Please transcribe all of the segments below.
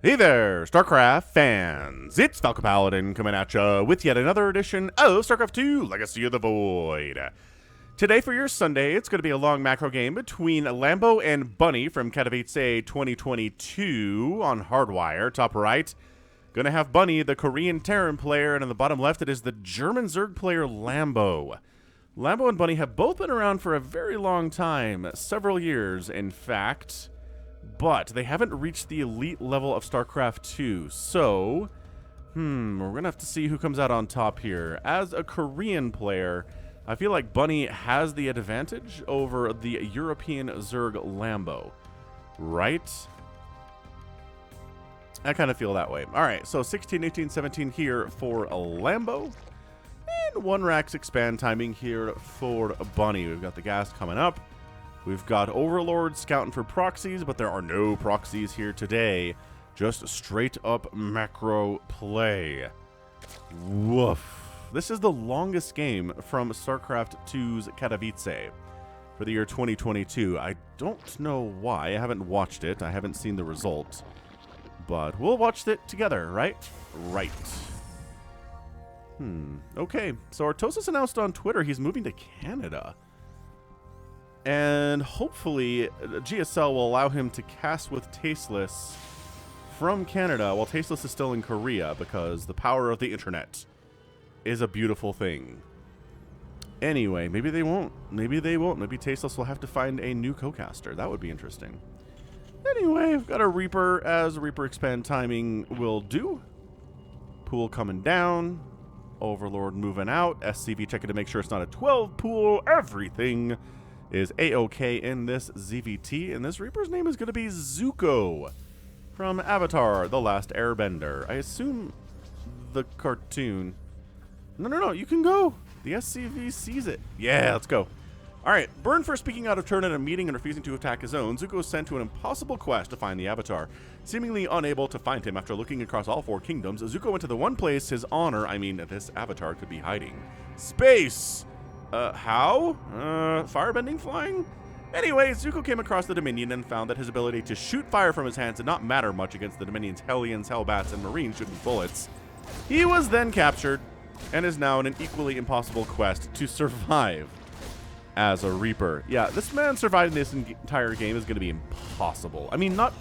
Hey there, StarCraft fans! It's Falcon Paladin coming at ya with yet another edition of StarCraft 2 Legacy of the Void. Today for your Sunday, it's going to be a long macro game between Lambo and Bunny from Katowice 2022 on Hardwire, top right. Gonna have Bunny, the Korean Terran player, and on the bottom left it is the German Zerg player Lambo. Lambo and Bunny have both been around for a very long time, several years in fact. But they haven't reached the elite level of StarCraft 2, so we're going to have to see who comes out on top here. As a Korean player, I feel like Bunny has the advantage over the European Zerg Lambo, right? I kind of feel that way. All right, so 16, 18, 17 here for a Lambo, and 1 Rax expand timing here for Bunny. We've got the gas coming up. We've got Overlord scouting for proxies, but there are no proxies here today. Just straight up macro play. Woof. This is the longest game from StarCraft 2's Katowice for the year 2022. I don't know why. I haven't watched it. I haven't seen the result. But we'll watch it together, right? Right. Okay. So Artosis announced on Twitter he's moving to Canada. And hopefully, GSL will allow him to cast with Tasteless from Canada while Tasteless is still in Korea, because the power of the internet is a beautiful thing. Anyway, maybe they won't. Maybe they won't. Maybe Tasteless will have to find a new co-caster. That would be interesting. Anyway, I've got a Reaper, as Reaper expand timing will do. Pool coming down. Overlord moving out. SCV checking to make sure it's not a 12 pool. Everything is A-OK in this ZVT, and this Reaper's name is going to be Zuko from Avatar, The Last Airbender. I assume the cartoon. No, you can go. The SCV sees it. Yeah, let's go. All right, burned for speaking out of turn at a meeting and refusing to attack his own, Zuko is sent to an impossible quest to find the Avatar. Seemingly unable to find him after looking across all 4 kingdoms, Zuko went to the one place his honor, this Avatar, could be hiding. Space! How? Firebending flying? Anyway, Zuko came across the Dominion and found that his ability to shoot fire from his hands did not matter much against the Dominion's Hellions, Hellbats, and Marines shooting bullets. He was then captured, and is now in an equally impossible quest to survive as a Reaper. Yeah, this man surviving this entire game is going to be impossible. I mean, not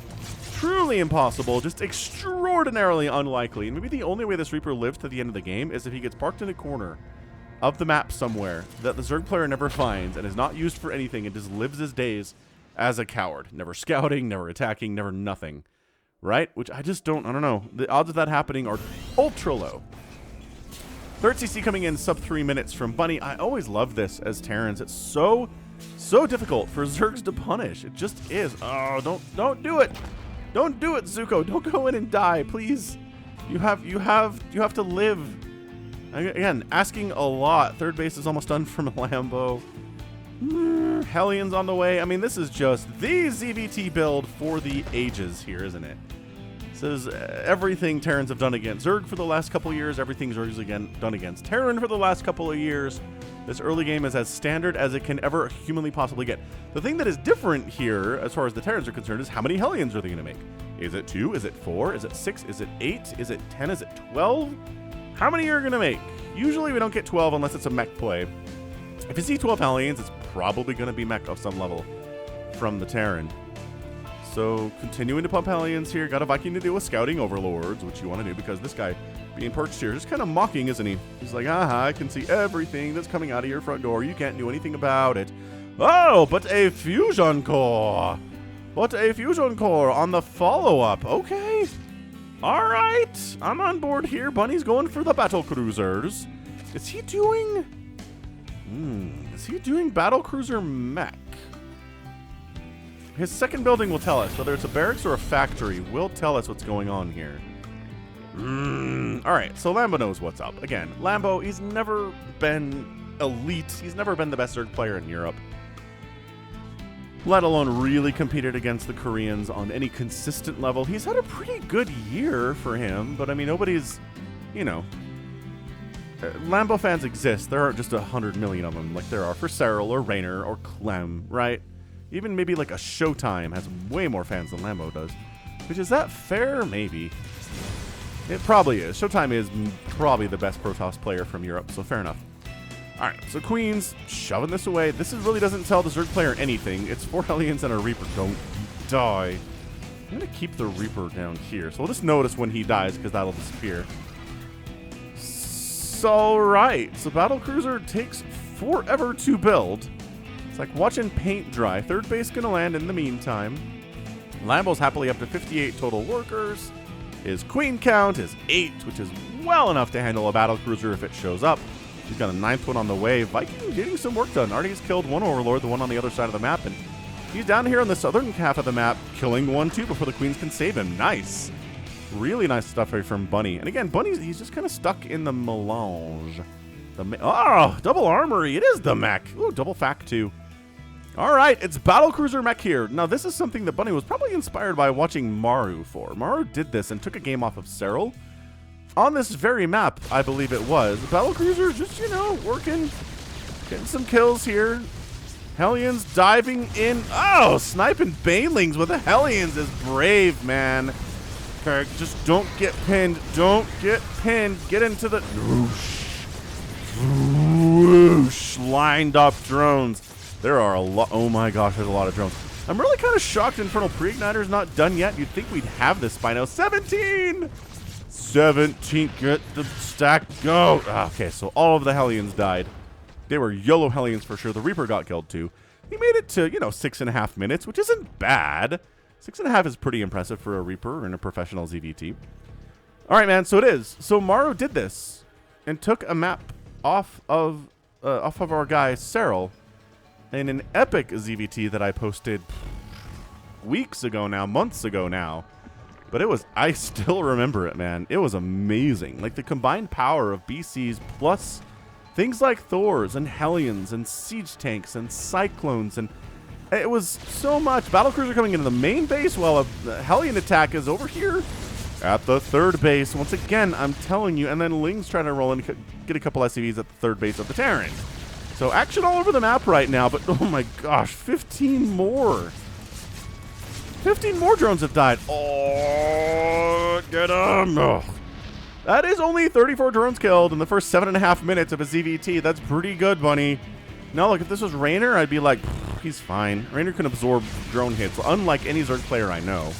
truly impossible, just extraordinarily unlikely. And maybe the only way this Reaper lives to the end of the game is if he gets parked in a corner of the map somewhere that the Zerg player never finds and is not used for anything and just lives his days as a coward. Never scouting, never attacking, never nothing. Right? Which I don't know. The odds of that happening are ultra low. Third CC coming in sub 3 minutes from Bunny. I always love this as Terrans. It's so difficult for Zergs to punish. It just is. Oh, don't do it. Don't do it, Zuko. Don't go in and die, please. You have to live. Again, asking a lot. Third base is almost done from Lambo. Hellions on the way. I mean, this is just the ZVT build for the ages here, isn't it? This is everything Terrans have done against Zerg for the last couple of years. Everything Zerg's done against Terran for the last couple of years. This early game is as standard as it can ever humanly possibly get. The thing that is different here, as far as the Terrans are concerned, is how many Hellions are they going to make? Is it 2? Is it 4? Is it 6? Is it 8? Is it 10? Is it 12? How many are going to make? Usually we don't get 12 unless it's a mech play. If you see 12 Hellions, it's probably going to be mech of some level from the Terran. So continuing to pump Hellions here. Got a Viking to deal with scouting Overlords, which you want to do because this guy being perched here is just kind of mocking, isn't he? He's like, I can see everything that's coming out of your front door. You can't do anything about it. Oh, but a fusion core. What a fusion core on the follow-up. Okay. All right, I'm on board here. Bunny's going for the battle cruisers. Is he doing battle cruiser mech? His second building will tell us whether it's a barracks or a factory. Will tell us what's going on here. All right, so Lambo knows what's up. Again, Lambo, he's never been elite. He's never been the best Zerg player in Europe, let alone really competed against the Koreans on any consistent level. He's had a pretty good year for him, but I mean, nobody's, Lambo fans exist. There aren't just 100 million of them like there are for Cyril or Raynor or Clem, right? Even maybe like a Showtime has way more fans than Lambo does. Which, is that fair? Maybe. It probably is. Showtime is probably the best Protoss player from Europe, so fair enough. Alright, so Queens, shoving this away. This really doesn't tell the Zerg player anything. It's 4 Hellions and a Reaper. Don't die. I'm going to keep the Reaper down here. So we'll just notice when he dies, because that'll disappear. So, right. So Battlecruiser takes forever to build. It's like watching paint dry. Third base going to land in the meantime. Lambo's happily up to 58 total workers. His queen count is 8, which is well enough to handle a Battlecruiser if it shows up. He's got a 9th one on the way. Viking getting some work done. Already has killed one Overlord, the one on the other side of the map, and he's down here on the southern half of the map, killing one too before the Queens can save him. Nice. Really nice stuff here from Bunny. And again, Bunny's, he's just kind of stuck in the melange. Double armory. It is the mech. Ooh, double fac too. All right, it's Battlecruiser mech here. Now, this is something that Bunny was probably inspired by watching Maru for. Maru did this and took a game off of Serral. On this very map, I believe it was. Battlecruiser just, you know, working, getting some kills here. Hellions diving in. Oh, sniping Banelings with the Hellions is brave, man. Okay, just don't get pinned. Don't get pinned. Get into the... Whoosh. Whoosh. Lined up drones. There are a lot. Oh my gosh, there's a lot of drones. I'm really kind of shocked Infernal Pre-Igniter's not done yet. You'd think we'd have this by now. 17! 17, get the stack, go. Okay, so all of the Hellions died. They were yellow Hellions for sure. The Reaper got killed too. He made it to, 6.5 minutes, which isn't bad. 6.5 is pretty impressive for a Reaper and a professional ZVT. All right, man, so it is. So Maru did this and took a map off of our guy Serral in an epic ZVT that I posted weeks ago now, months ago now. But I still remember it, man. It was amazing. Like the combined power of BCs plus things like Thors and Hellions and siege tanks and cyclones, and it was so much. Battlecruiser coming into the main base while a Hellion attack is over here at the third base. Once again, I'm telling you, and then Ling's trying to roll in, get a couple SCVs at the third base of the Terran. So action all over the map right now, but oh my gosh, 15 more. 15 more drones have died. Oh, get them. Oh. That is only 34 drones killed in the first 7.5 minutes of a ZVT. That's pretty good, Bunny. Now, look, if this was Raynor, I'd be like, he's fine. Raynor can absorb drone hits, unlike any Zerg player I know.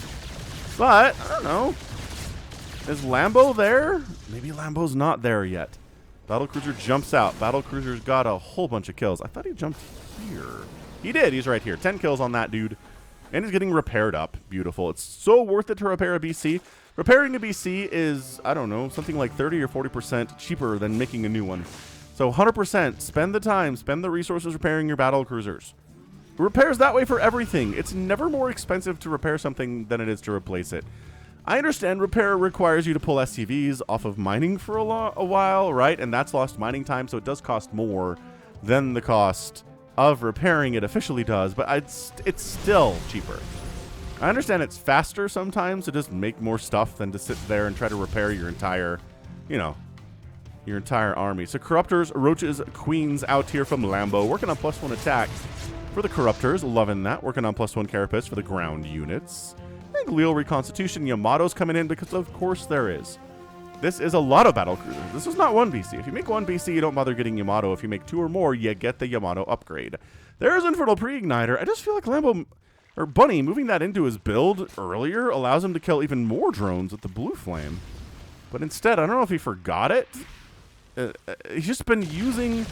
But, I don't know. Is Lambo there? Maybe Lambo's not there yet. Battlecruiser jumps out. Battlecruiser's got a whole bunch of kills. I thought he jumped here. He did. He's right here. 10 kills on that dude. And he's getting repaired up. Beautiful. It's so worth it to repair a BC. Repairing a BC is, I don't know, something like 30 or 40% cheaper than making a new one. So 100%, spend the time, spend the resources repairing your Battlecruisers. Repairs that way for everything. It's never more expensive to repair something than it is to replace it. I understand repair requires you to pull SCVs off of mining for a while, right? And that's lost mining time, so it does cost more than the cost of repairing it officially does, but it's still cheaper. I understand it's faster sometimes to just make more stuff than to sit there and try to repair your entire, your entire army. So Corruptors, Roaches, Queens out here from Lambo, working on +1 attack for the Corruptors, loving that. Working on +1 Carapace for the ground units. I think Leo Reconstitution, Yamato's coming in because of course there is. This is a lot of Battlecruisers. This is not one BC. If you make one BC, you don't bother getting Yamato. If you make 2 or more, you get the Yamato upgrade. There's Infernal Pre-Igniter. I just feel like Lambo, or Bunny, moving that into his build earlier allows him to kill even more drones with the Blue Flame. But instead, I don't know if he forgot it. He's just been using...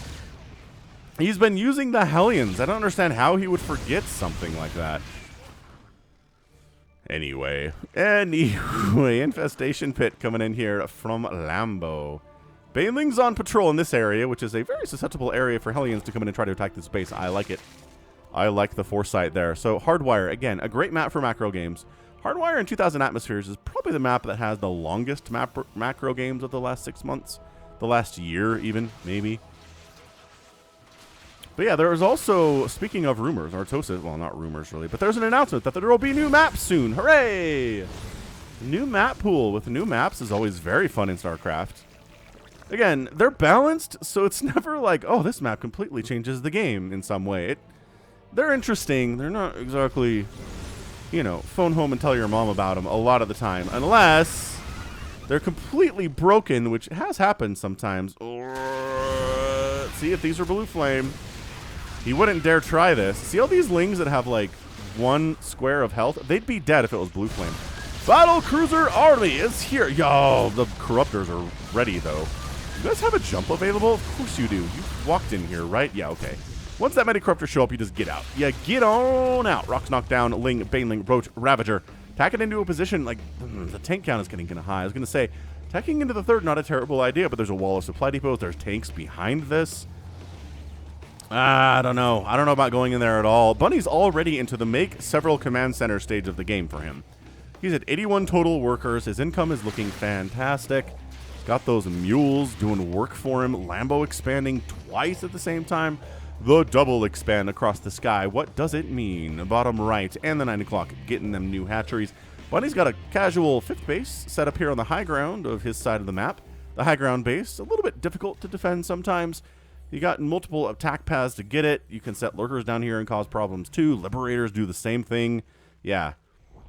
He's been using the Hellions. I don't understand how he would forget something like that. Anyway, Infestation Pit coming in here from Lambo. Banelings on patrol in this area, which is a very susceptible area for Hellions to come in and try to attack this base. I like it. I like the foresight there. So Hardwire, again, a great map for macro games. Hardwire in 2000 Atmospheres is probably the map that has the longest macro games of the last 6 months. The last year, even, maybe. But yeah, there is also, speaking of rumors, Artosis, well, not rumors really, but there's an announcement that there will be new maps soon. Hooray! New map pool with new maps is always very fun in StarCraft. Again, they're balanced, so it's never like, oh, this map completely changes the game in some way. They're interesting. They're not exactly you know, phone home and tell your mom about them a lot of the time. Unless they're completely broken, which has happened sometimes. Let's see if these are blue flame. He wouldn't dare try this. See all these lings that have like 1 square of health? They'd be dead if it was blue flame. Battle cruiser army is here. Yo, the corruptors are ready though. You guys have a jump available? Of course you do. You walked in here, right? Yeah, okay. Once that many corruptors show up, you just get out. Yeah, get on out. Rocks knocked down, Ling, Baneling, Roach, Ravager. Tack it into a position like the tank count is getting kind of high. I was going to say, tacking into the third, not a terrible idea, but there's a wall of supply depots. There's tanks behind this. I don't know. I don't know about going in there at all. Bunny's already into the make several command center stage of the game for him. He's at 81 total workers. His income is looking fantastic. He's got those mules doing work for him. Lambo expanding twice at the same time. The double expand across the sky. What does it mean? Bottom right and the 9 o'clock getting them new hatcheries. Bunny's got a casual 5th base set up here on the high ground of his side of the map. The high ground base, a little bit difficult to defend sometimes. You got multiple attack paths to get it. You can set lurkers down here and cause problems too. Liberators do the same thing. Yeah.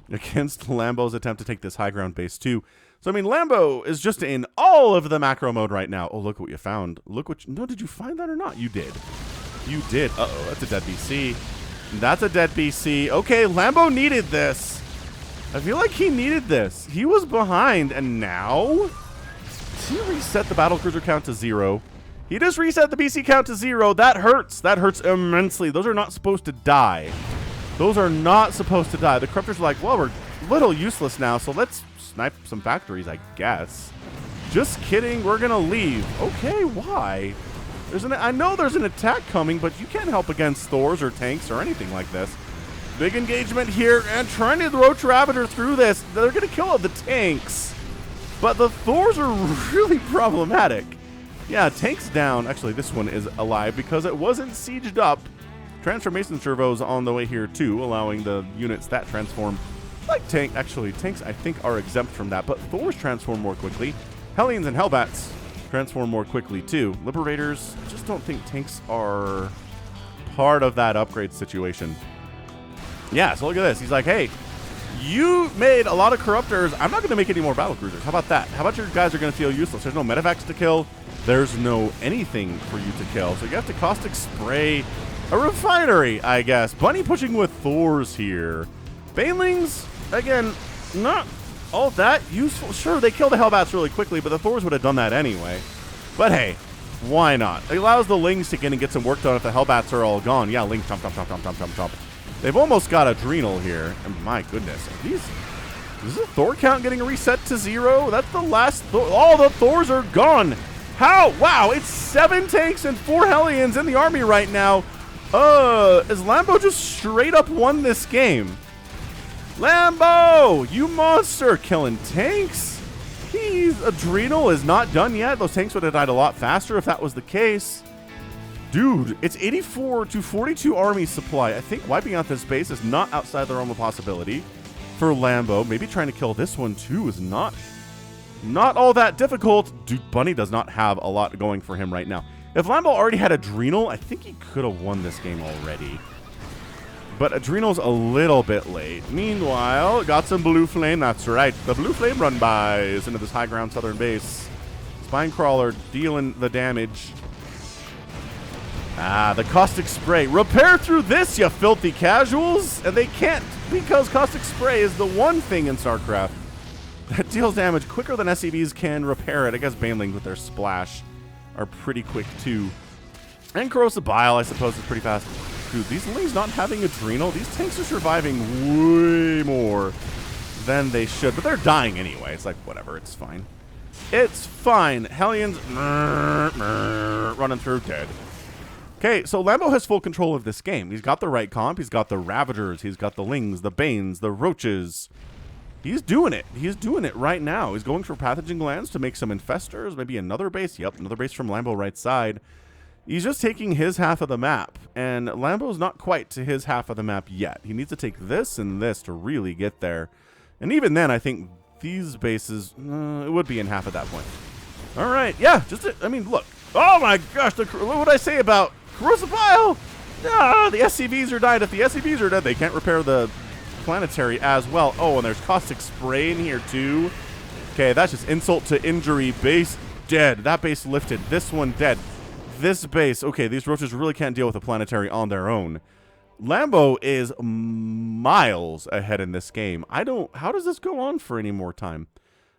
Against Lambo's attempt to take this high ground base too. So, I mean, Lambo is just in all of the macro mode right now. Oh, look what you found. Look what no, did you find that or not? You did. You did. Uh-oh, that's a dead BC. That's a dead BC. Okay, Lambo needed this. I feel like he needed this. He was behind, and now he reset the battlecruiser count to 0. He just reset the BC count to 0. That hurts. That hurts immensely. Those are not supposed to die. Those are not supposed to die. The corruptors are like, well, we're a little useless now, so let's snipe some factories, I guess. Just kidding. We're going to leave. Okay, why? I know there's an attack coming, but you can't help against Thors or tanks or anything like this. Big engagement here, and trying to Roach Ravager through this. They're going to kill the tanks. But the Thors are really problematic. Yeah, tanks down. Actually, this one is alive because it wasn't sieged up. Transformation servos on the way here too, allowing the units that transform. Like tank, actually, tanks I think are exempt from that, but Thors transform more quickly. Hellions and Hellbats transform more quickly too. Liberators, I just don't think tanks are part of that upgrade situation. Yeah, so look at this. He's like, hey, you made a lot of corruptors. I'm not going to make any more battlecruisers. How about that? How about your guys are going to feel useless? There's no medevacs to kill. There's no anything for you to kill. So you have to caustic spray a refinery, I guess. Bunny pushing with Thors here. Banelings, again, not all that useful. Sure, they kill the Hellbats really quickly, but the Thors would have done that anyway. But hey, why not? It allows the Lings to get in and get some work done if the Hellbats are all gone. Yeah, Ling, chomp, chomp, chomp, chomp, chomp, chomp, chomp. They've almost got Adrenal here. And my goodness, is the Thor count getting reset to 0? That's the last Thor. All the Thors are gone. How? Wow, it's 7 tanks and 4 Hellions in the army right now. Is Lambo just straight up won this game? Lambo, you monster, killing tanks? Adrenal is not done yet. Those tanks would have died a lot faster if that was the case. Dude, it's 84 to 42 army supply. I think wiping out this base is not outside the realm of possibility for Lambo. Maybe trying to kill this one too is not all that difficult. Dude, Bunny does not have a lot going for him right now. If Lambo already had Adrenal, I think he could have won this game already. But Adrenal's a little bit late. Meanwhile, got some Blue Flame. That's right. The Blue Flame run-bys into this high ground southern base. Spinecrawler dealing the damage. The caustic spray. Repair through this, you filthy casuals. And they can't because caustic spray is the one thing in StarCraft that deals damage quicker than SCVs can repair it. I guess Banelings with their splash are pretty quick too. And Corrosive Bile, I suppose, is pretty fast. Dude, these Lings not having Adrenal, these tanks are surviving way more than they should. But they're dying anyway. It's like, whatever, it's fine. It's fine. Hellions running through, dead. Okay, so Lambo has full control of this game. He's got the right comp. He's got the Ravagers. He's got the Lings, the Banes, the Roaches. He's doing it. He's doing it right now. He's going for Pathogen Glands to make some Infestors. Maybe another base. Yep, another base from Lambo right side. He's just taking his half of the map. And Lambo's not quite to his half of the map yet. He needs to take this and this to really get there. And even then, I think these bases, it would be in half at that point. All right. Yeah, I mean, look. Oh my gosh. What would I say about Corrosive Bile? The SCVs are dying. If the SCVs are dead, they can't repair the planetary as well. Oh, and there's caustic spray in here too. Okay, that's just insult to injury. Base dead. That base lifted. This one dead. This base. Okay, these roaches really can't deal with a planetary on their own. Lambo is miles ahead in this game. How does this go on for any more time?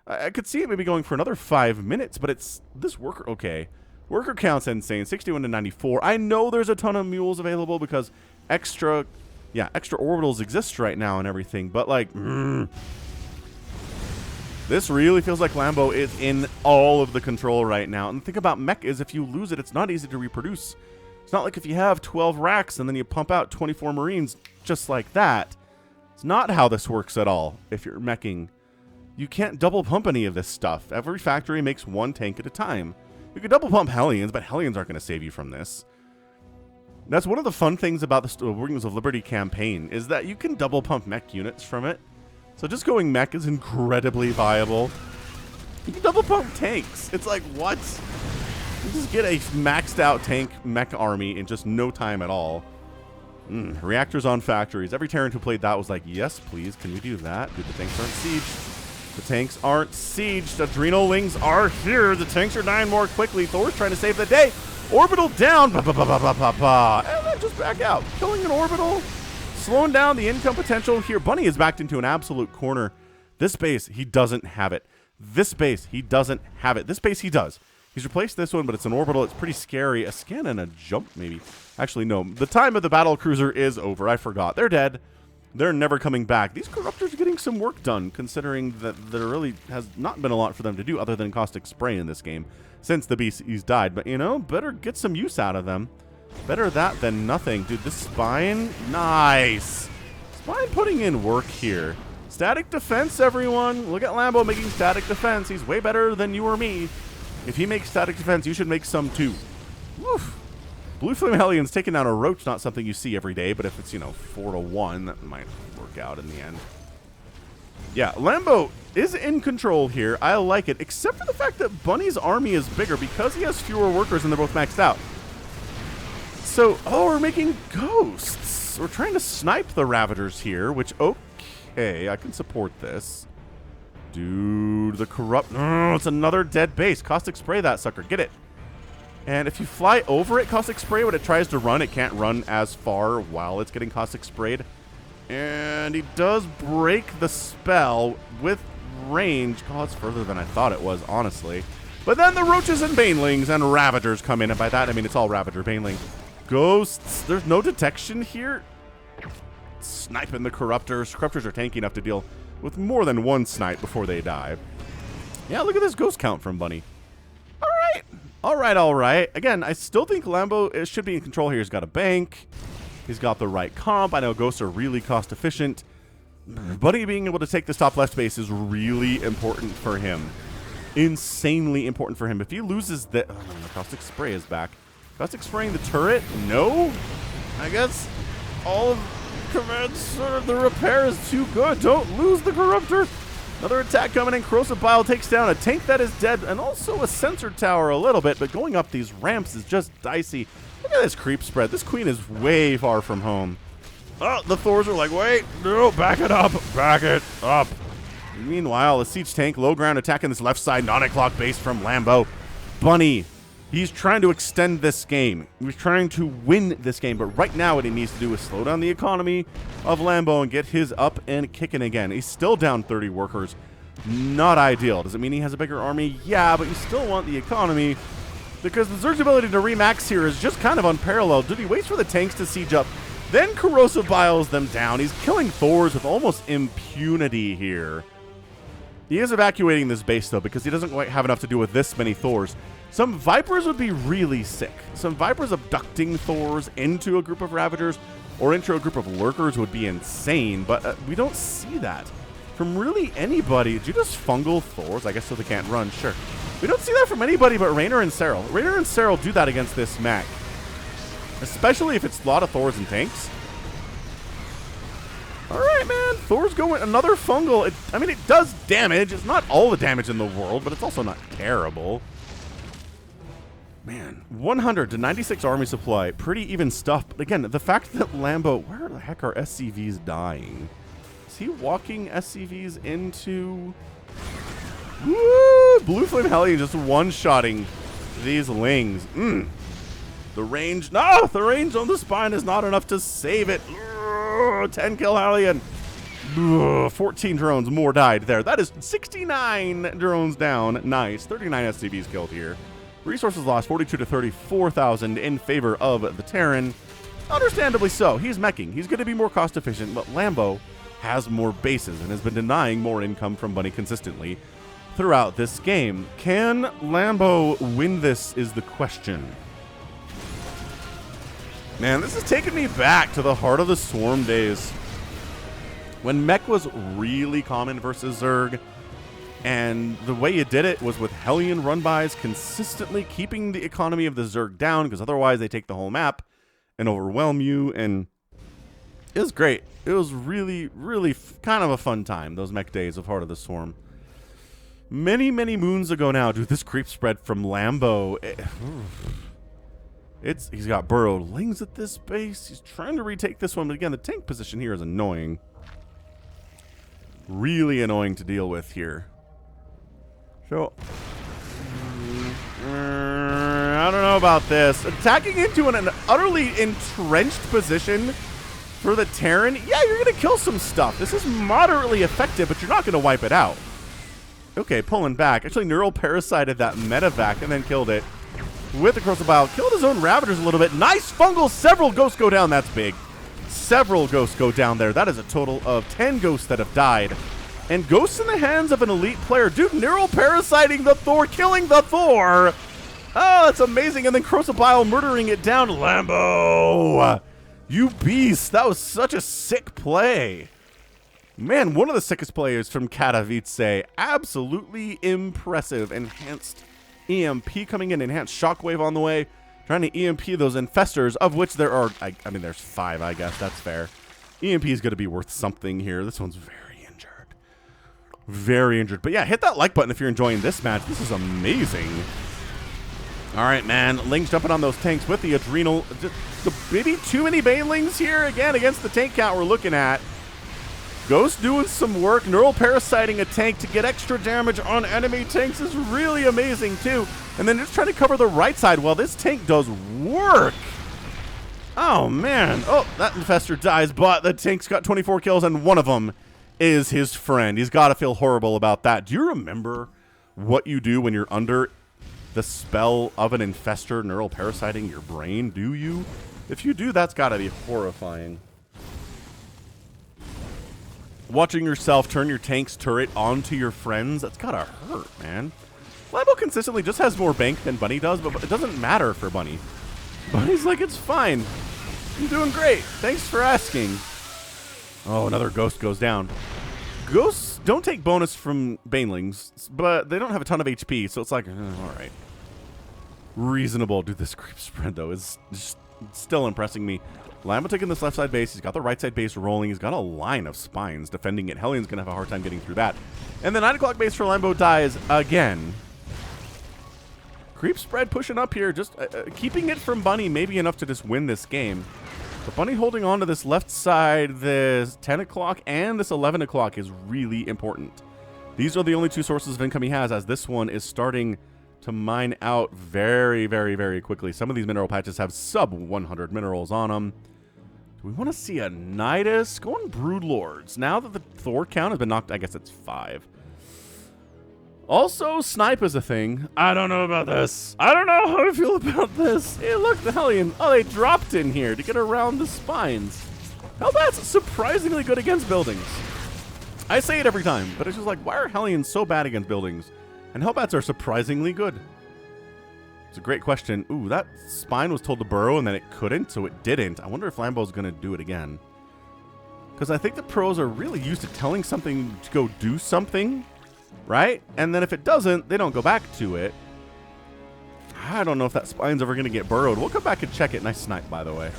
I could see it maybe going for another 5 minutes, but it's this worker. Okay, worker count's insane. 61 to 94. I know there's a ton of mules available because extra orbitals exist right now and everything, but like, this really feels like Lambo is in all of the control right now. And the thing about mech is if you lose it, it's not easy to reproduce. It's not like if you have 12 racks and then you pump out 24 Marines just like that. It's not how this works at all if you're meching. You can't double pump any of this stuff. Every factory makes one tank at a time. You can double pump Hellions, but Hellions aren't going to save you from this. That's one of the fun things about the Wings of Liberty campaign, is that you can double pump mech units from it. So just going mech is incredibly viable. You can double pump tanks. It's like, what? You just get a maxed out tank mech army in just no time at all. Reactors on factories. Every Terran who played that was like, yes, please, can we do that? Dude, the tanks aren't sieged. The tanks aren't sieged. Adrenal wings are here. The tanks are dying more quickly. Thor's trying to save the day. Orbital down. And then just back out. Killing an orbital. Slowing down the income potential here. Bunny is backed into an absolute corner. This base, he doesn't have it. This base, he doesn't have it. This base, he does. He's replaced this one, but it's an orbital. It's pretty scary. A scan and a jump, maybe. Actually, no. The time of the battle cruiser is over. I forgot. They're dead. They're never coming back. These Corruptors are getting some work done, considering that there really has not been a lot for them to do other than caustic spray in this game since the BCs died. But, you know, better get some use out of them. Better that than nothing. Dude, this Spine, nice. Spine putting in work here. Static defense, everyone. Look at Lambo making static defense. He's way better than you or me. If he makes static defense, you should make some too. Woof. Blue Flame Hellions taking down a roach, not something you see every day, but if it's, you know, 4-1, that might work out in the end. Yeah, Lambo is in control here. I like it, except for the fact that Bunny's army is bigger because he has fewer workers and they're both maxed out. So, oh, we're making ghosts. We're trying to snipe the Ravagers here, which, okay, I can support this. Dude, the corrupt... Oh, it's another dead base. Caustic spray that sucker. Get it. And if you fly over it, caustic spray, when it tries to run, it can't run as far while it's getting caustic sprayed. And he does break the spell with range. God, it's further than I thought it was, honestly. But then the roaches and banelings and ravagers come in. And by that, I mean it's all ravager, baneling. Ghosts. There's no detection here. Sniping the corruptors. Corruptors are tanky enough to deal with more than one snipe before they die. Yeah, look at this ghost count from Bunny. All right. All right, all right. Again, I still think Lambo should be in control here. He's got a bank. He's got the right comp. I know ghosts are really cost efficient. Bunny being able to take this top left base is really important for him. Insanely important for him. If he loses the... Oh, the caustic spray is back. Caustic spraying the turret? No? I guess all of command's sort of the repair is too good. Don't lose the Corruptor. Another attack coming in. Corrosive Bile takes down a tank that is dead and also a sensor tower a little bit, but going up these ramps is just dicey. Look at this creep spread. This queen is way far from home. Oh, the Thors are like, wait, no, back it up, back it up. Meanwhile, a siege tank, low ground attacking this left side, 9 o'clock base from Lambo. Bunny, he's trying to extend this game. He's trying to win this game, but right now what he needs to do is slow down the economy of Lambo and get his up and kicking again. He's still down 30 workers. Not ideal. Does it mean he has a bigger army? Yeah, but you still want the economy because the Zerg's ability to remax here is just kind of unparalleled. Dude, he waits for the tanks to siege up, then Corrosive Biles them down. He's killing Thors with almost impunity here. He is evacuating this base, though, because he doesn't quite have enough to do with this many Thors. Some Vipers would be really sick. Some Vipers abducting Thors into a group of Ravagers or into a group of Lurkers would be insane, but we don't see that from really anybody. Did you just fungal Thors? I guess so they can't run, sure. We don't see that from anybody but Raynor and Cyril. Raynor and Cyril do that against this mech, especially if it's a lot of Thors and tanks. All right, man. Thor's going another fungal. I mean, it does damage. It's not all the damage in the world, but it's also not terrible. Man, 100 to 96 army supply. Pretty even stuff. But again, the fact that Lambo... Where the heck are SCVs dying? Is he walking SCVs into... Woo! Blue Flame Hellion just one-shotting these Lings. The range... No! The range on the spine is not enough to save it. 10 kill Hellion. 14 drones more died there. That is 69 drones down. Nice. 39 SCVs killed here. Resources lost 42 to 34,000 in favor of the Terran. Understandably so. He's meching. He's going to be more cost efficient, but Lambo has more bases and has been denying more income from Bunny consistently throughout this game. Can Lambo win this is the question. Man, this is taking me back to the Heart of the Swarm days, when mech was really common versus Zerg, and the way you did it was with Hellion run-bys, consistently keeping the economy of the Zerg down, because otherwise they take the whole map and overwhelm you, and it was great. It was really, really kind of a fun time, those mech days of Heart of the Swarm. Many, many moons ago now, dude, this creep spread from Lambo... He's got burrowed Lings at this base. He's trying to retake this one, but again, the tank position here is annoying. Really annoying to deal with here. So, I don't know about this. Attacking into an utterly entrenched position for the Terran. Yeah, you're going to kill some stuff. This is moderately effective, but you're not going to wipe it out. Okay, pulling back. Actually, Neural parasited that medevac and then killed it with the Corrosive Bile. Killed his own Ravagers a little bit. Nice fungal. Several ghosts go down. That's big. Several ghosts go down there. That is a total of 10 ghosts that have died. And ghosts in the hands of an elite player. Dude, Neural parasiting the Thor, killing the Thor. Oh, that's amazing. And then Corrosive Bile murdering it down. Lambo, you beast. That was such a sick play. Man, one of the sickest players from Katowice. Absolutely impressive. Enhanced EMP coming in. Enhanced Shockwave on the way. Trying to EMP those infestors, of which there are, I mean, there's 5, I guess. That's fair. EMP is going to be worth something here. This one's very injured. Very injured. But yeah, hit that like button if you're enjoying this match. This is amazing. All right, man. Lings jumping on those tanks with the Adrenal. Just the maybe too many Banelings here, again, against the tank count we're looking at. Ghost doing some work. Neural parasiting a tank to get extra damage on enemy tanks is really amazing, too. And then just trying to cover the right side while this tank does work. Oh, man. Oh, that infestor dies, but the tank's got 24 kills, and one of them is his friend. He's got to feel horrible about that. Do you remember what you do when you're under the spell of an infestor neural parasiting your brain? Do you? If you do, that's got to be horrifying. Watching yourself turn your tank's turret onto your friends, that's gotta hurt, man. Lambo consistently just has more bank than Bunny does, but it doesn't matter for Bunny. Bunny's like, it's fine. I'm doing great. Thanks for asking. Oh, another ghost goes down. Ghosts don't take bonus from Banelings, but they don't have a ton of HP, so it's like, all right. Reasonable. Dude, this creep spread, though, is just still impressing me. Lambo taking this left side base. He's got the right side base rolling. He's got a line of spines defending it. Hellion's going to have a hard time getting through that. And the 9 o'clock base for Lambo dies again. Creep spread pushing up here. Just keeping it from Bunny maybe enough to just win this game. But Bunny holding on to this left side, this 10 o'clock and this 11 o'clock is really important. These are the only 2 sources of income he has, as this one is starting to mine out very, very, very quickly. Some of these mineral patches have sub 100 minerals on them. Do we want to see a Nidus? Going Broodlords. Now that the Thor count has been knocked, I guess it's 5. Also, Snipe is a thing. I don't know about this. I don't know how I feel about this. Hey, look, the Hellion. Oh, they dropped in here to get around the spines. Hellbat's surprisingly good against buildings. I say it every time, but it's just like, why are Hellions so bad against buildings? And Hellbats are surprisingly good. It's a great question. Ooh, that spine was told to burrow and then it couldn't, so it didn't. I wonder if Lambo's going to do it again. Because I think the pros are really used to telling something to go do something, right? And then if it doesn't, they don't go back to it. I don't know if that spine's ever going to get burrowed. We'll come back and check it. Nice snipe, by the way,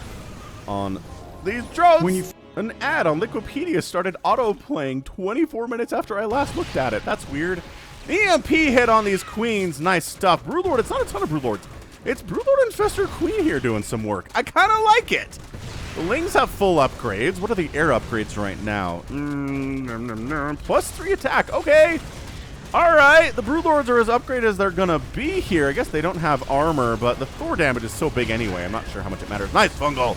on these drones. An ad on Liquipedia started auto-playing 24 minutes after I last looked at it. That's weird. EMP hit on these queens. Nice stuff. Broodlord, it's not a ton of Broodlords. It's Broodlord Infestor Queen here doing some work. I kind of like it. The Lings have full upgrades. What are the air upgrades right now? +3 attack. Okay. All right. The Broodlords are as upgraded as they're going to be here. I guess they don't have armor, but the Thor damage is so big anyway. I'm not sure how much it matters. Nice fungal.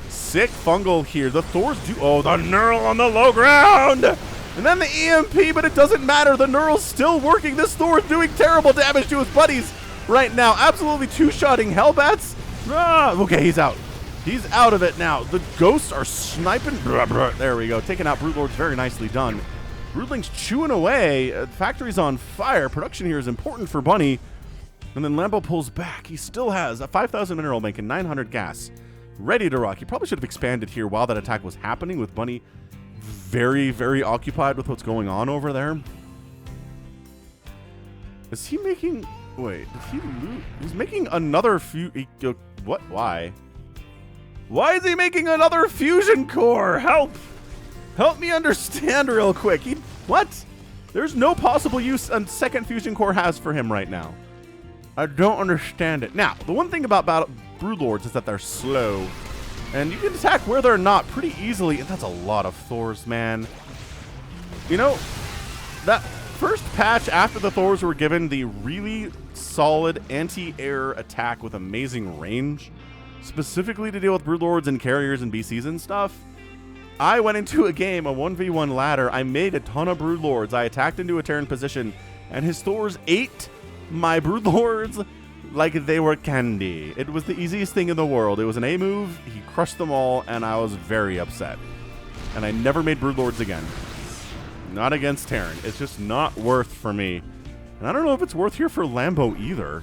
Sick fungal here. The Thors do... Oh, the Neural on the low ground. And then the EMP, but it doesn't matter. The Neural's still working. This Thor is doing terrible damage to his buddies right now. Absolutely two-shotting Hellbats. Okay, he's out. He's out of it now. The Ghosts are sniping. There we go. Taking out Broodlords. Very nicely done. Broodling's chewing away. The factory's on fire. Production here is important for Bunny. And then Lambo pulls back. He still has a 5,000 mineral bank and 900 gas. Ready to rock. He probably should have expanded here while that attack was happening, with Bunny very, very occupied with what's going on over there. Is he making... Wait, did he loot? He's making another what? Why? Why is he making another fusion core? Help! Help me understand real quick. What? There's no possible use a second fusion core has for him right now. I don't understand it. Now, the one thing about Broodlords is that they're slow. And you can attack where they're not pretty easily. And that's a lot of Thors, man. You know, that first patch after the Thors were given the really solid anti-air attack with amazing range, specifically to deal with Broodlords and carriers and BCs and stuff, I went into a game, a 1v1 ladder. I made a ton of Broodlords. I attacked into a Terran position, and his Thors ate my Broodlords like they were candy. It was the easiest thing in the world. It was an A move. He crushed them all, and I was very upset. And I never made Broodlords again. Not against Terran. It's just not worth for me. And I don't know if it's worth here for Lambo either.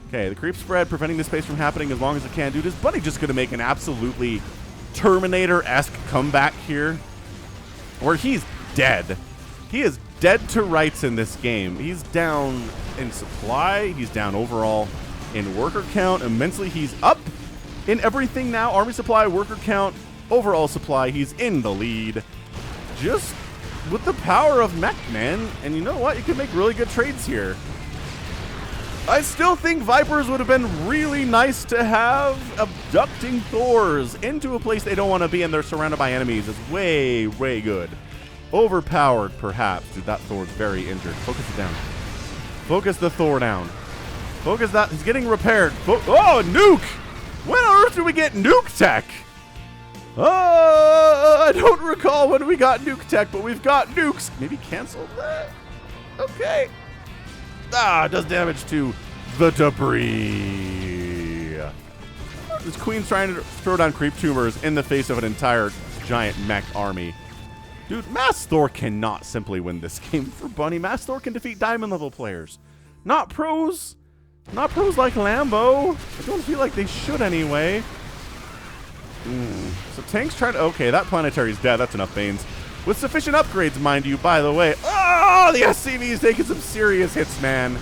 Okay, the creep spread preventing this space from happening as long as it can. Dude, is Bunny just going to make an absolutely Terminator-esque comeback here? Where he's dead. He is dead to rights in this game. He's down in supply. He's down overall in worker count. Immensely, he's up in everything now. Army supply, worker count, overall supply. He's in the lead. Just with the power of mech, man. And you know what? You can make really good trades here. I still think Vipers would have been really nice to have. Abducting Thors into a place they don't want to be and they're surrounded by enemies is way, way good. Overpowered, perhaps. Dude, that Thor's very injured. Focus it down. Focus the Thor down. Focus that. He's getting repaired. Oh, nuke! When on earth did we get nuke tech? I don't recall when we got nuke tech, but we've got nukes. Maybe cancel that. Okay. Does damage to the debris. This Queen's trying to throw down creep tumors in the face of an entire giant mech army. Dude, Mass Thor cannot simply win this game for Bunny. Mass Thor can defeat diamond level players. Not pros. Not pros like Lambo. I don't feel like they should anyway. So Tank's trying to... Okay, that planetary's dead. That's enough Banes. With sufficient upgrades, mind you, by the way. Oh, the SCV is taking some serious hits, man.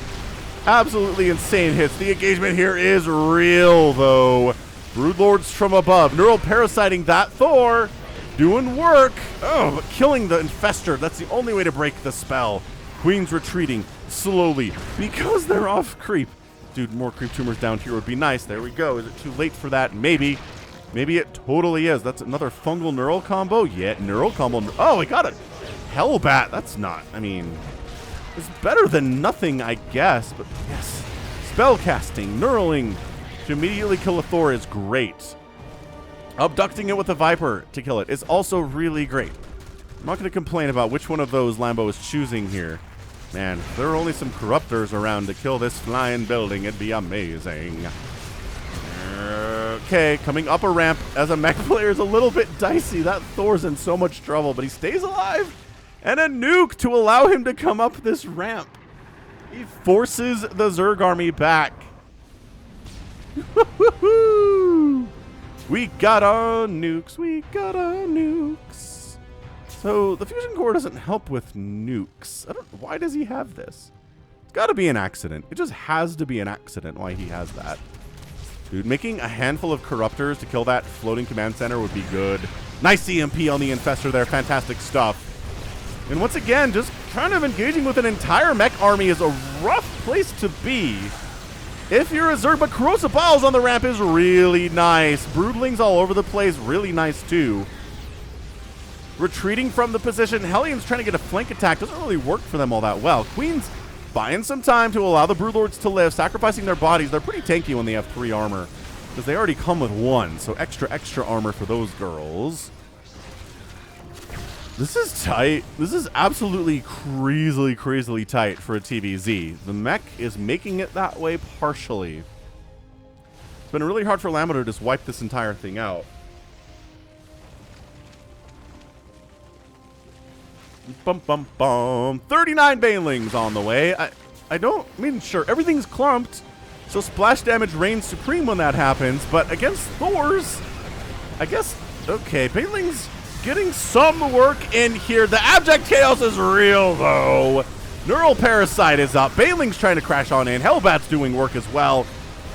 Absolutely insane hits. The engagement here is real, though. Broodlords from above. Neural parasiting that Thor. Doing work. Oh, but killing the Infestor. That's the only way to break the spell. Queen's retreating slowly because they're off creep. Dude, more creep tumors down here would be nice. There we go. Is it too late for that? Maybe. Maybe it totally is. That's another fungal neural combo. Yeah, neural combo. Oh, we got a Hellbat. That's not, I mean, it's better than nothing, I guess. But yes, spell casting, neuraling to immediately kill a Thor is great. Abducting it with a Viper to kill it is also really great. I'm not going to complain about which one of those Lambo is choosing here. Man, if there were only some corruptors around to kill this flying building, it'd be amazing. Okay, coming up a ramp as a mech player is a little bit dicey. That Thor's in so much trouble, but he stays alive. And a nuke to allow him to come up this ramp. He forces the Zerg army back. We got our nukes. We got our nukes. So the fusion core doesn't help with nukes. Why does he have this? It's got to be an accident. It just has to be an accident why he has that. Dude, making a handful of corruptors to kill that floating command center would be good. Nice EMP on the Infestor there. Fantastic stuff. And once again, just kind of engaging with an entire mech army is a rough place to be. if you're a Zerg, but Corrosive Biles on the ramp is really nice. Broodlings all over the place, really nice too. Retreating from the position, Hellions trying to get a flank attack, doesn't really work for them all that well. Queen's buying some time to allow the Broodlords to live, sacrificing their bodies. They're pretty tanky when they have 3 armor, because they already come with 1, so extra armor for those girls. This is tight. This is absolutely crazily tight for a TVZ. The mech is making it that way partially. It's been really hard for Lambo to just wipe this entire thing out. Bum, bum, bum. 39 Banelings on the way. I mean, sure, everything's clumped, so splash damage reigns supreme when that happens, but against Thors, I guess, okay, Banelings getting some work in here. The abject chaos is real, though. Neural Parasite is up. Baneling's trying to crash on in. Hellbat's doing work as well.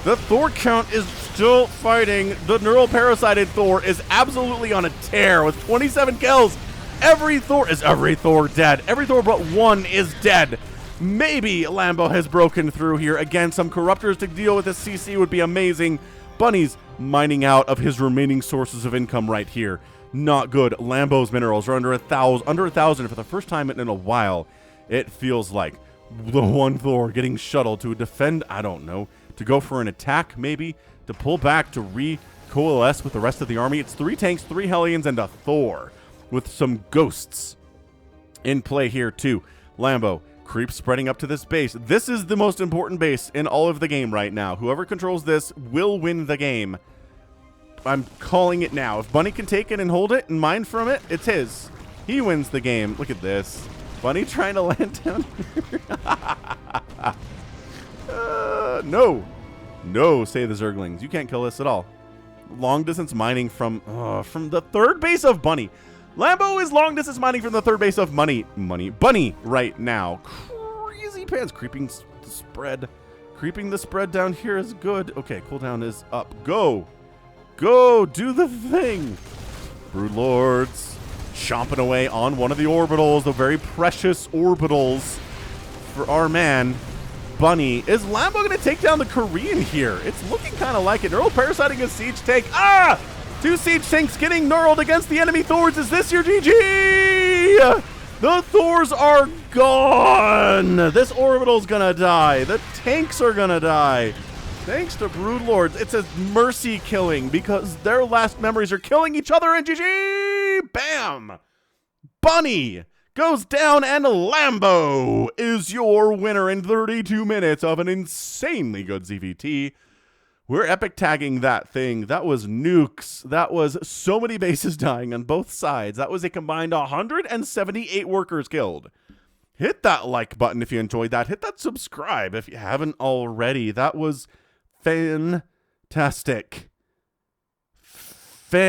The Thor count is still fighting. The Neural Parasited Thor is absolutely on a tear with 27 kills. Every Thor dead. Every Thor but 1 is dead. Maybe Lambo has broken through here. Again, some Corruptors to deal with this CC would be amazing. Bunny's mining out of his remaining sources of income right here. Not good. Lambo's minerals are under 1,000 for the first time in a while. It feels like the one Thor getting shuttled to defend, I don't know, to go for an attack maybe, to pull back, to re-coalesce with the rest of the army. It's 3 tanks, 3 Hellions, and a Thor with some ghosts in play here too. Lambo, creep spreading up to this base. This is the most important base in all of the game right now. Whoever controls this will win the game. I'm calling it now. If Bunny can take it and hold it and mine from it, it's his. He wins the game. Look at this. Bunny trying to land down here. No. No, say the Zerglings. You can't kill us at all. Long distance mining from the third base of Bunny. Lambo is long distance mining from the third base of Bunny right now. Crazy pants. Creeping the spread. Creeping the spread down here is good. Okay, cooldown is up. Go. Go, do the thing. Broodlords chomping away on one of the orbitals, the very precious orbitals for our man, Bunny. Is Lambo going to take down the Korean here? It's looking kind of like it. Neural Parasiting a siege tank. 2 siege tanks getting knurled against the enemy Thors. Is this your GG? The Thors are gone. This orbital's going to die. The tanks are going to die. Thanks to Broodlords, it's a mercy killing because their last memories are killing each other, and GG! Bam! Bunny goes down, and Lambo is your winner in 32 minutes of an insanely good ZVT. We're epic tagging that thing. That was nukes. That was so many bases dying on both sides. That was a combined 178 workers killed. Hit that like button if you enjoyed that. Hit that subscribe if you haven't already. That was fantastic. Fantastic.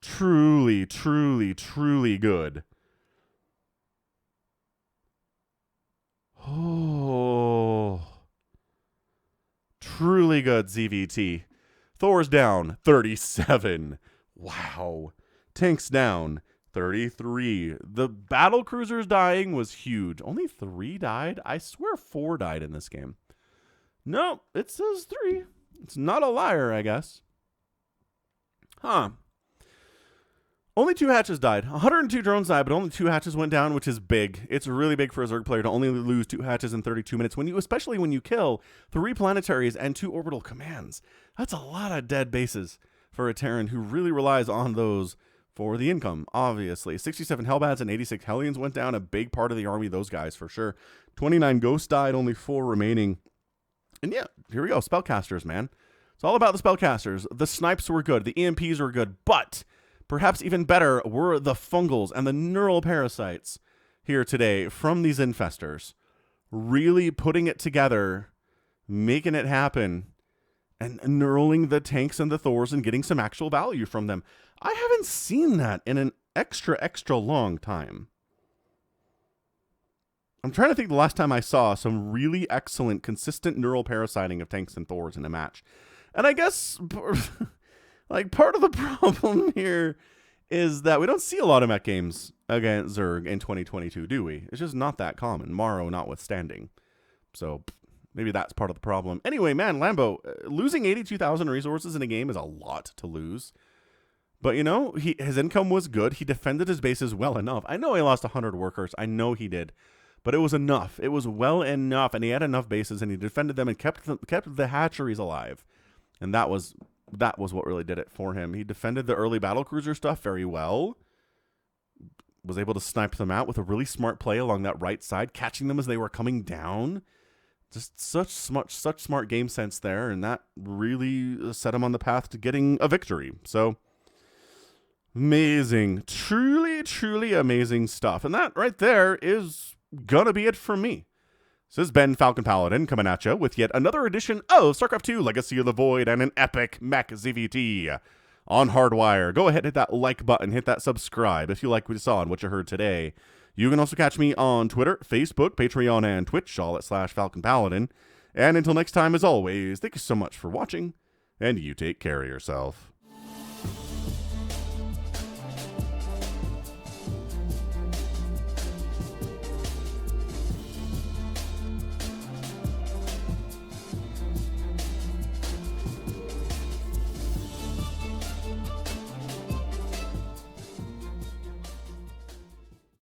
Truly, truly, truly good. Oh. Truly good ZVT. Thor's down 37. Wow. Tanks down 33. The battle cruisers dying was huge. Only 3 died? I swear 4 died in this game. No, it says 3. It's not a liar, I guess. Huh. Only 2 hatches died. 102 drones died, but only 2 hatches went down, which is big. It's really big for a Zerg player to only lose 2 hatches in 32 minutes, especially when you kill 3 planetaries and 2 orbital commands. That's a lot of dead bases for a Terran who really relies on those for the income, obviously. 67 Hellbats and 86 Hellions went down, a big part of the army, those guys for sure. 29 Ghosts died, only 4 remaining. And yeah, here we go, Spellcasters, man. It's all about the Spellcasters. The Snipes were good, the EMPs were good, but perhaps even better were the Fungals and the Neural Parasites here today from these Infestors. Really putting it together, making it happen, and knurling the tanks and the Thors and getting some actual value from them. I haven't seen that in an extra long time. I'm trying to think the last time I saw some really excellent, consistent neural parasiting of tanks and Thors in a match. And I guess, like, part of the problem here is that we don't see a lot of mech games against Zerg in 2022, do we? It's just not that common, Morrow notwithstanding. So maybe that's part of the problem. Anyway, man, Lambo, losing 82,000 resources in a game is a lot to lose. But, you know, his income was good. He defended his bases well enough. I know he lost 100 workers. I know he did. But it was enough. It was well enough, and he had enough bases, and he defended them and kept the hatcheries alive. And that was what really did it for him. He defended the early battlecruiser stuff very well. Was able to snipe them out with a really smart play along that right side, catching them as they were coming down. Just such smart game sense there, and that really set him on the path to getting a victory. So amazing. Truly amazing stuff. And that right there is gonna be it for me. This has been Falcon Paladin coming at you with yet another edition of StarCraft 2 Legacy of the Void and an epic mech ZVT on Hardwire. Go ahead, hit that like button, hit that subscribe if you like what you saw and what you heard today. You can also catch me on Twitter, Facebook, Patreon, and Twitch, all at /Falcon Paladin. And until next time, as always, thank you so much for watching, and you take care of yourself.